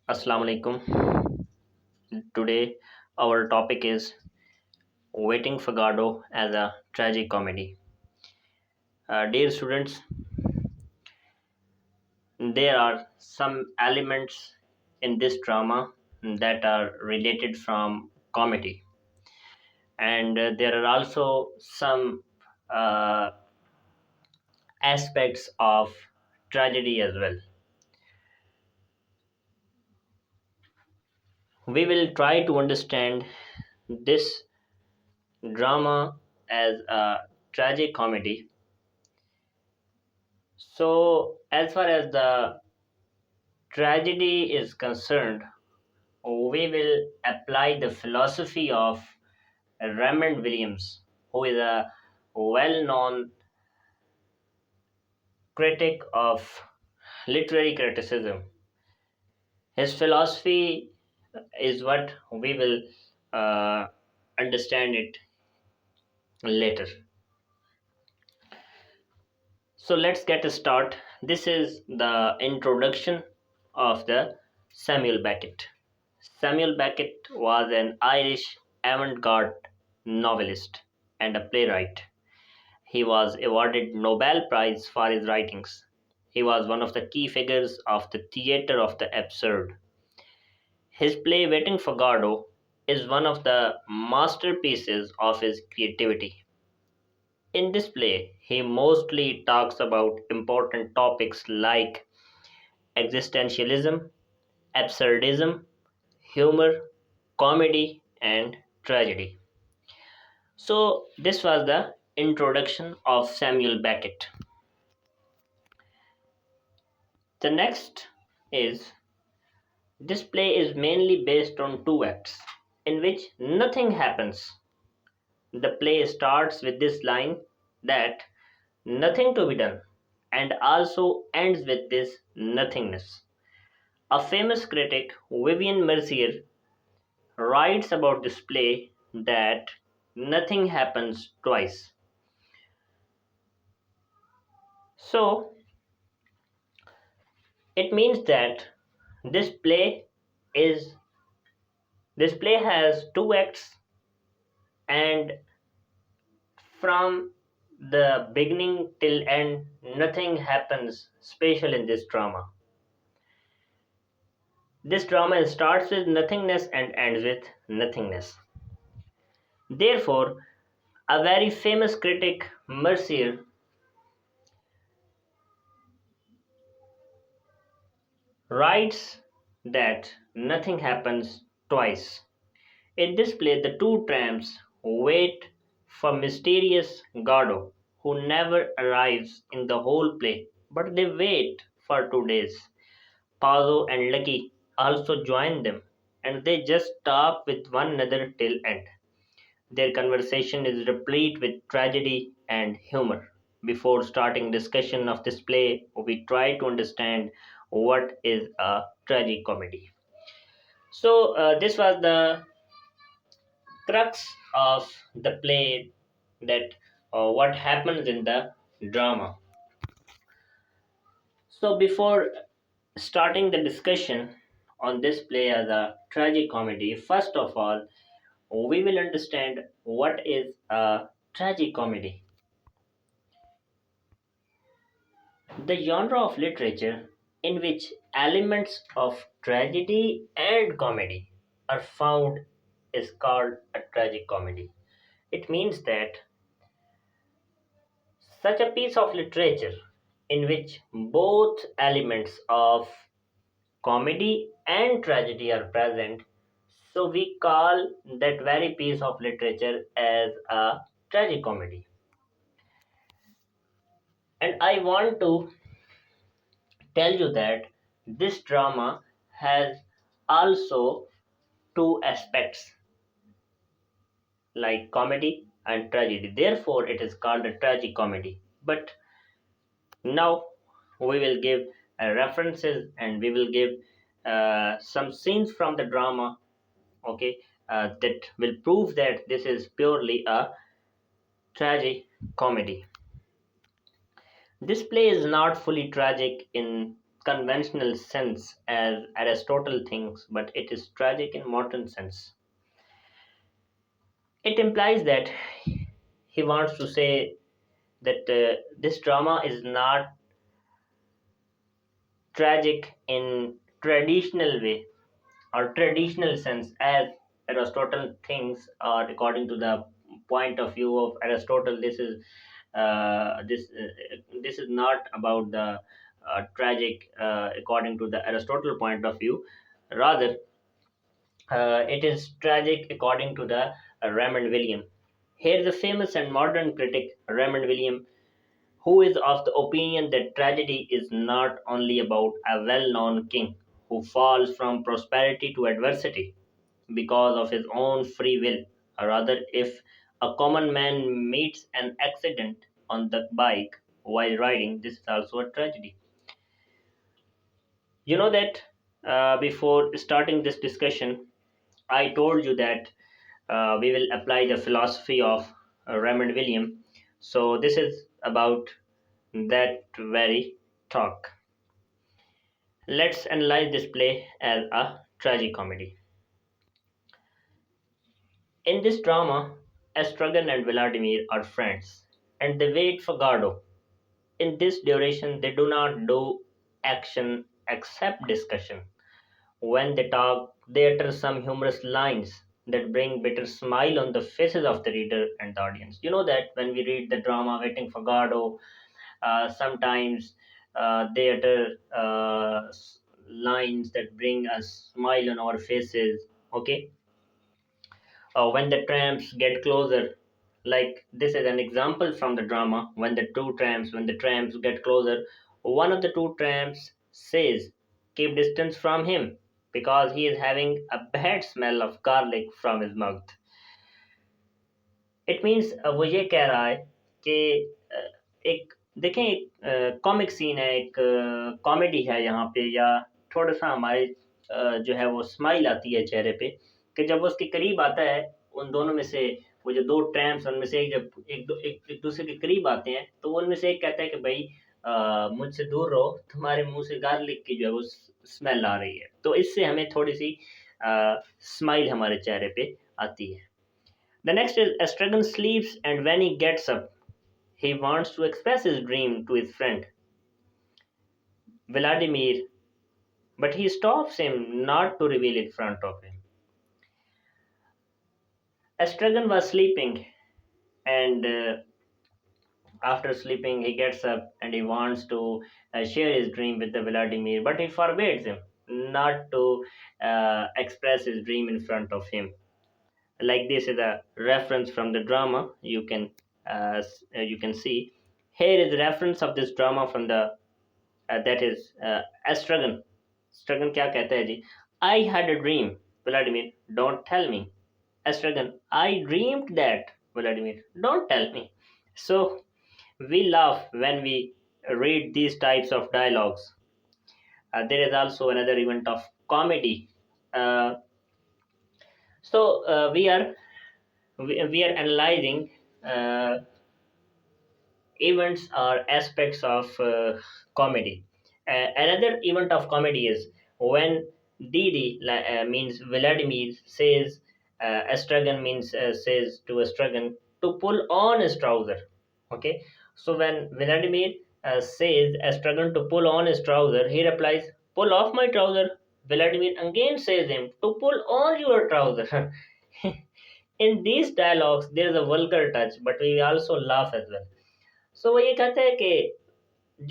Assalamu alaikum. Today our topic is waiting for Godot as a tragi-comedy. Dear students, there are some elements in this drama that are related from comedy, and there are also some uh, aspects of tragedy as well. We will try to understand this drama as a tragic comedy. So, as far as the tragedy is concerned, we will apply the philosophy of Raymond Williams, who is a well known critic of literary criticism. His philosophy is what we will uh, understand it later. So let's get a start. This is the introduction of the Samuel Beckett. Samuel Beckett was an Irish avant-garde novelist and a playwright. He was awarded Nobel Prize for his writings. He was one of the key figures of the theatre of the absurd. His play Waiting for Godot is one of the masterpieces of his creativity. In this play, he mostly talks about important topics like existentialism, absurdism, humor, comedy, and tragedy. So, this was the introduction of Samuel Beckett. The next is this play is mainly based on two acts in which nothing happens. The play starts with this line that nothing to be done and also ends with this nothingness. A famous critic, Vivian Mercier, writes about this play that nothing happens twice. So, it means that this play is this play has two acts, and from the beginning till end nothing happens special in this drama. This drama starts with nothingness and ends with nothingness. Therefore, a very famous critic, Mercier, writes that nothing happens twice. In this play, the two tramps wait for mysterious Godot, who never arrives in the whole play, but they wait for 2 days. Pazzo and Lucky also join them, and they just talk with one another till end. Their conversation is replete with tragedy and humor. Before starting discussion of this play, we try to understand what is a tragi-comedy. So this was the crux of the play, that what happens in the drama. So before starting the discussion on this play as a tragic comedy, first of all, we will understand what is a tragic comedy. The genre of literature in which elements of tragedy and comedy are found is called a tragic comedy. It means that such a piece of literature in which both elements of comedy and tragedy are present, so we call that very piece of literature as a tragicomedy. And I want to tell you that this drama has also two aspects, like comedy and tragedy. Therefore, it is called a tragicomedy. But now we will give references, and we will give some scenes from the drama, okay, that will prove that this is purely a tragic comedy. This play is not fully tragic in conventional sense as Aristotle thinks, but it is tragic in modern sense. It implies that he wants to say that this drama is not tragic in traditional way or traditional sense as Aristotle thinks, or according to the point of view of Aristotle, this is not about the tragic according to the Aristotle point of view. Rather, it is tragic according to the Raymond William. Here, the famous and modern critic Raymond William, who is of the opinion that tragedy is not only about a well known king who falls from prosperity to adversity because of his own free will, or rather, if a common man meets an accident on the bike while riding, this is also a tragedy. You know that before starting this discussion, I told you that we will apply the philosophy of Raymond William. So, this is about that very talk. Let's analyze this play as a tragi-comedy. In this drama, Estragon and Vladimir are friends, and they wait for Godot. In this duration, they do not do action except discussion. When they talk, they utter some humorous lines that bring bitter smile on the faces of the reader and the audience. You know that when we read the drama Waiting for Godot, sometimes they utter lines that bring a smile on our faces. Okay, when the tramps get closer, like this is an example from the drama. When the tramps get closer, one of the two tramps says, keep distance from him because he is having a bad smell of garlic from his mouth. It means वो ये कह रहा है कि एक देखें, एक comic scene है, एक कॉमेडी है यहाँ पे, या थोड़ा सा हमारे जो है वो स्माइल आती है चेहरे पे कि जब वो उसके करीब आता है, उन दोनों में से वो जो दो ट्रैम्प्स उनमें से एक जब एक दूसरे के करीब आते हैं तो उनमें से एक कहता है कि भाई मुझसे दूर रहो, तुम्हारे मुंह से गार्लिक की जो है वो स्मेल आ रही है। तो इससे हमें थोड़ी सी स्माइल हमारे चेहरे पे आती है। The next is Estragon sleeps, and when he gets up, he wants to express his dream to his friend Vladimir, but he stops him not to reveal it in front of him. Estragon was sleeping, and after sleeping, he gets up and he wants to share his dream with the Vladimir, but he forbids him not to express his dream in front of him. Like this is a reference from the drama. You can see here is a reference of this drama from the that is Estragon. Estragon क्या कहता है जी? I had a dream. Vladimir, don't tell me. Estragon, I dreamed that. Vladimir, don't tell me. So we laugh when we read these types of dialogues. There is also another event of comedy. Uh, we are analyzing uh, events or aspects of comedy. Another event of comedy is when Didi means Vladimir says Estragon means says to Estragon to pull on his trouser. Okay, so when Vladimir says Estragon to pull on his trouser, he replies, "Pull off my trouser." Vladimir again says him to pull on your trouser. In these dialogues, there is a vulgar touch, but we also laugh as well. So वो ये कहते हैं कि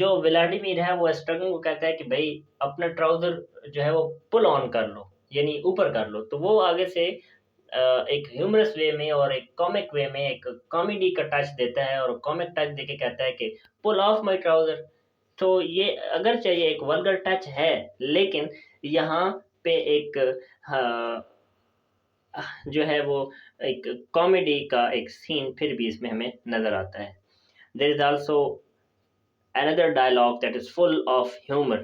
जो Vladimir है वो एस्ट्रगन को कहता है कि भाई अपना ट्राउजर जो है वो पुल ऑन कर लो, यानी ऊपर कर लो। तो वो आगे से एक ह्यूमरस वे में और एक कॉमिक वे में एक कॉमेडी का टच देता है और कॉमिक टच देके कहता है कि पुल ऑफ माय ट्राउजर। तो ये अगर चाहिए एक वल्गर टच है, लेकिन यहाँ पे एक जो है वो एक कॉमेडी का एक सीन फिर भी इसमें हमें नजर आता है। There is also another dialogue that is full of humor,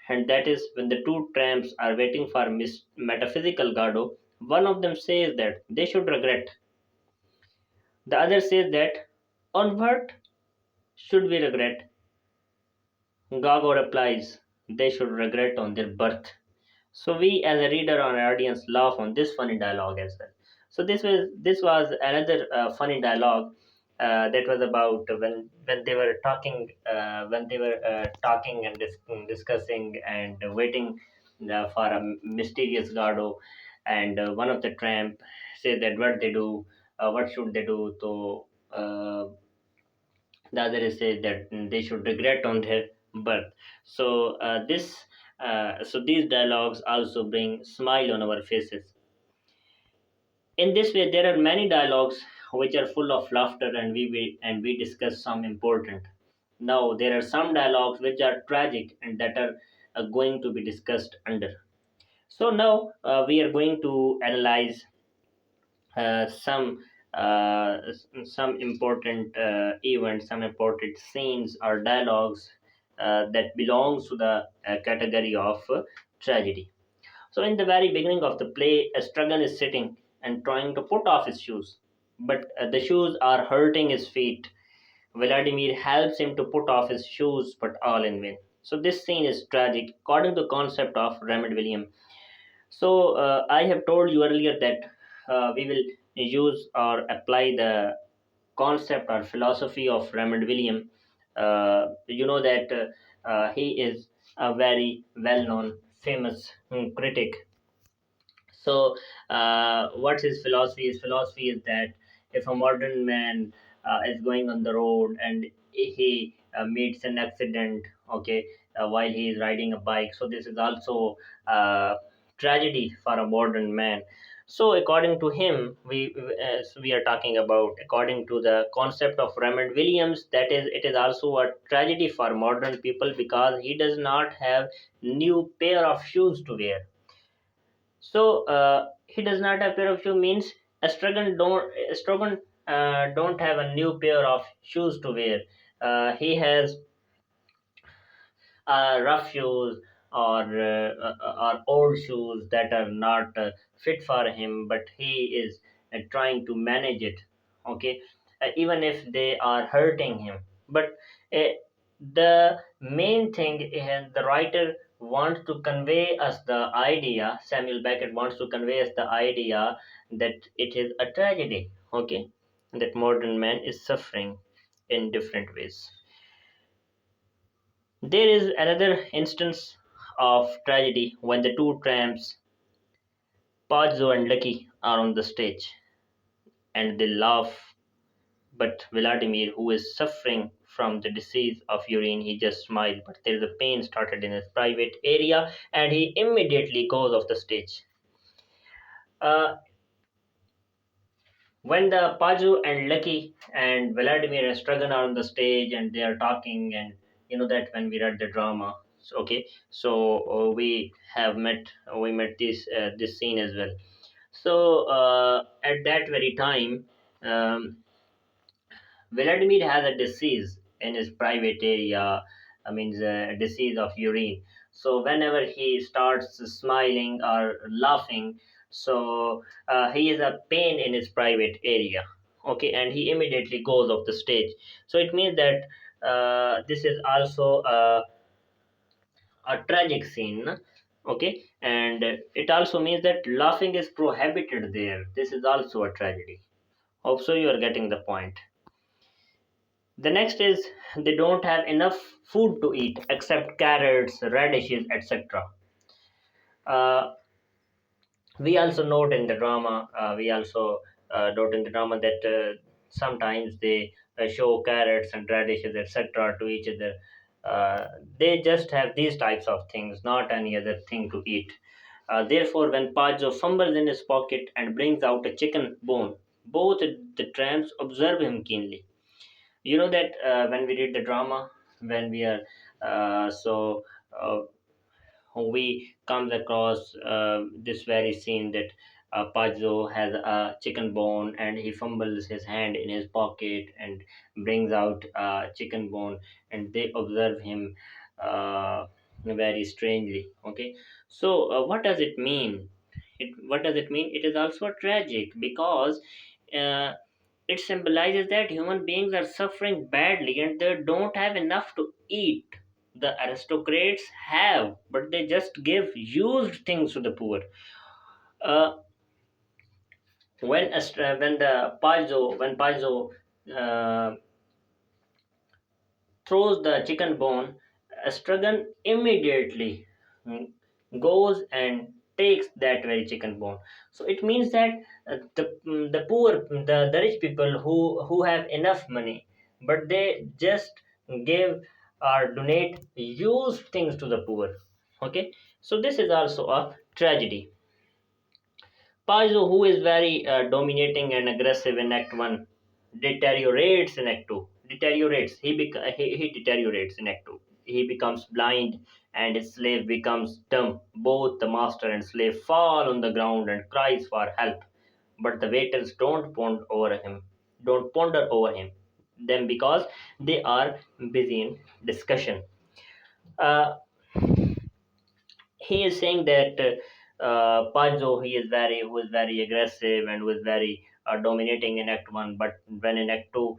and that is when the two tramps are waiting for metaphysical Godot. One of them says that they should regret. The other says that on what should we regret? Gago replies, they should regret on their birth. So we as a reader or audience laugh on this funny dialogue as well. So this was another funny dialogue that was about when they were talking, talking and discussing and waiting for a mysterious Godot, and one of the tramp said that what they do, what should they do to uh, the other is says that they should regret on their birth. So so these dialogues also bring smile on our faces. In this way, there are many dialogues which are full of laughter, and we discuss some important. Now there are some dialogues which are tragic and that are going to be discussed under. So now we are going to analyze uh, some some important events, some important scenes or dialogues that belongs to the category of tragedy. So in the very beginning of the play, Estragon is sitting and trying to put off his shoes, but the shoes are hurting his feet. Vladimir helps him to put off his shoes, but all in vain. So this scene is tragic according to the concept of Raymond William. So I have told you earlier that we will use or apply the concept or philosophy of Raymond William. You know that he is a very well-known, famous critic. So, what's his philosophy? His philosophy is that if a modern man is going on the road and he meets an accident, okay, while he is riding a bike, so this is also tragedy for a modern man. So, according to him, as we are talking about, according to the concept of Raymond Williams, that is, it is also a tragedy for modern people because he does not have new pair of shoes to wear. So he does not have pair of shoe means Strogan don't have a new pair of shoes to wear. He has rough shoes or old shoes that are not fit for him, but he is trying to manage it. Okay, even if they are hurting him, but uh, the main thing is the writer wants to convey us the idea. Samuel Beckett wants to convey us the idea that it is a tragedy. Okay, that modern man is suffering in different ways. There is another instance of tragedy when the two tramps, Pazzo and Lucky, are on the stage and they laugh. But Vladimir, who is suffering from the disease of urine, he just smiled. But there is a pain started in his private area and he immediately goes off the stage. Uh, when the Paju and Lucky and Vladimir and Stragan are on the stage and they are talking, and you know that when we read the drama, so, okay, so we met this scene as well. So at that very time, um, Vladimir has a disease in his private area. I mean, a disease of urine. So whenever he starts smiling or laughing, so he is a pain in his private area. Okay, and he immediately goes off the stage. So it means that this is also a tragic scene. Okay, and it also means that laughing is prohibited there. This is also a tragedy. Hope so you are getting the point. The next is they don't have enough food to eat except carrots, radishes, etc. Uh, we also note in the drama, we also note in the drama that sometimes they show carrots and radishes, etc. to each other. They just have these types of things, not any other thing to eat. Therefore, when Pajo fumbles in his pocket and brings out a chicken bone, both the tramps observe him keenly. You know that when we read the drama, when we are uh, we comes across this very scene that Pazzo has a chicken bone and he fumbles his hand in his pocket and brings out chicken bone, and they observe him very strangely. Okay, so what does it mean? What does it mean? It is also tragic because uh, it symbolizes that human beings are suffering badly and they don't have enough to eat. the aristocrats have, but they just give used things to the poor. uh, when Paizo uh, throws the chicken bone, Estragon immediately mm, goes and takes that very chicken bone. So it means that the poor, the rich people who have enough money, but they just give or donate used things to the poor. Okay, so this is also a tragedy. Paizo, who is very dominating and aggressive in Act 1, deteriorates in Act 2. Deteriorates. He deteriorates in Act 2. He becomes blind and his slave becomes dumb. Both the master and slave fall on the ground and cries for help. But the waiters don't ponder over him them because they are busy in discussion. Uh, he is saying that Pazzo, who is very aggressive and who is very dominating in Act One, but when in Act Two,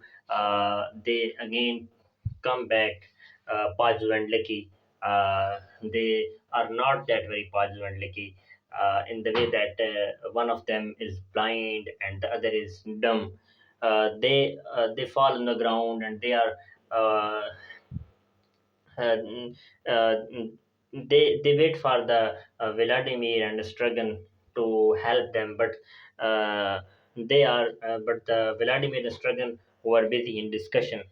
they again come back, Pazzo and Licky. They are not that very Pazzo and Licky, in the way that one of them is blind and the other is dumb. They fall on the ground and they are. Uh, uh, they wait for the Vladimir and Stragan to help them, but but the Vladimir and Stragan were busy in discussion.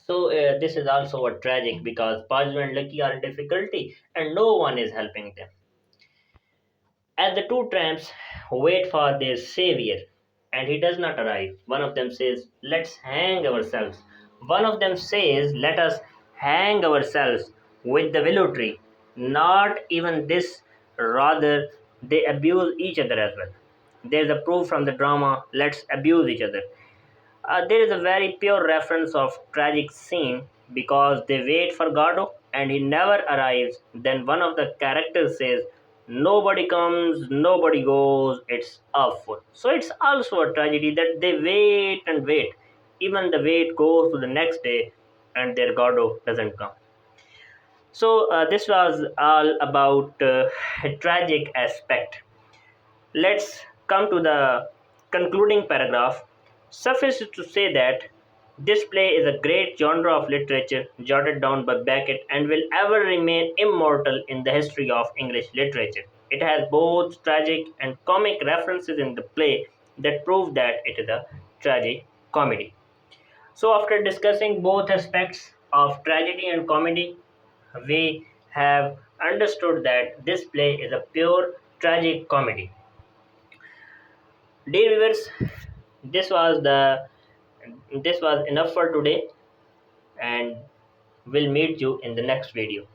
So this is also a tragic because Paju and Lucky are in difficulty and no one is helping them. As the two tramps wait for their savior and he does not arrive, one of them says, "Let's hang ourselves." One of them says, "Let us hang ourselves with the willow tree." Not even this, rather, they abuse each other as well. There's a proof from the drama, let's abuse each other. There is a very pure reference of tragic scene because they wait for Godot and he never arrives. Then one of the characters says, "Nobody comes, nobody goes, it's awful." So it's also a tragedy that they wait and wait. Even the wait goes to the next day and their Godot doesn't come. So this was all about a tragic aspect. Let's come to the concluding paragraph. Suffice it to say that this play is a great genre of literature jotted down by Beckett and will ever remain immortal in the history of English literature. It has both tragic and comic references in the play that prove that it is a tragic comedy. So, after discussing both aspects of tragedy and comedy, we have understood that this play is a pure tragic comedy. Dear viewers, this was the this was enough for today, and we'll meet you in the next video.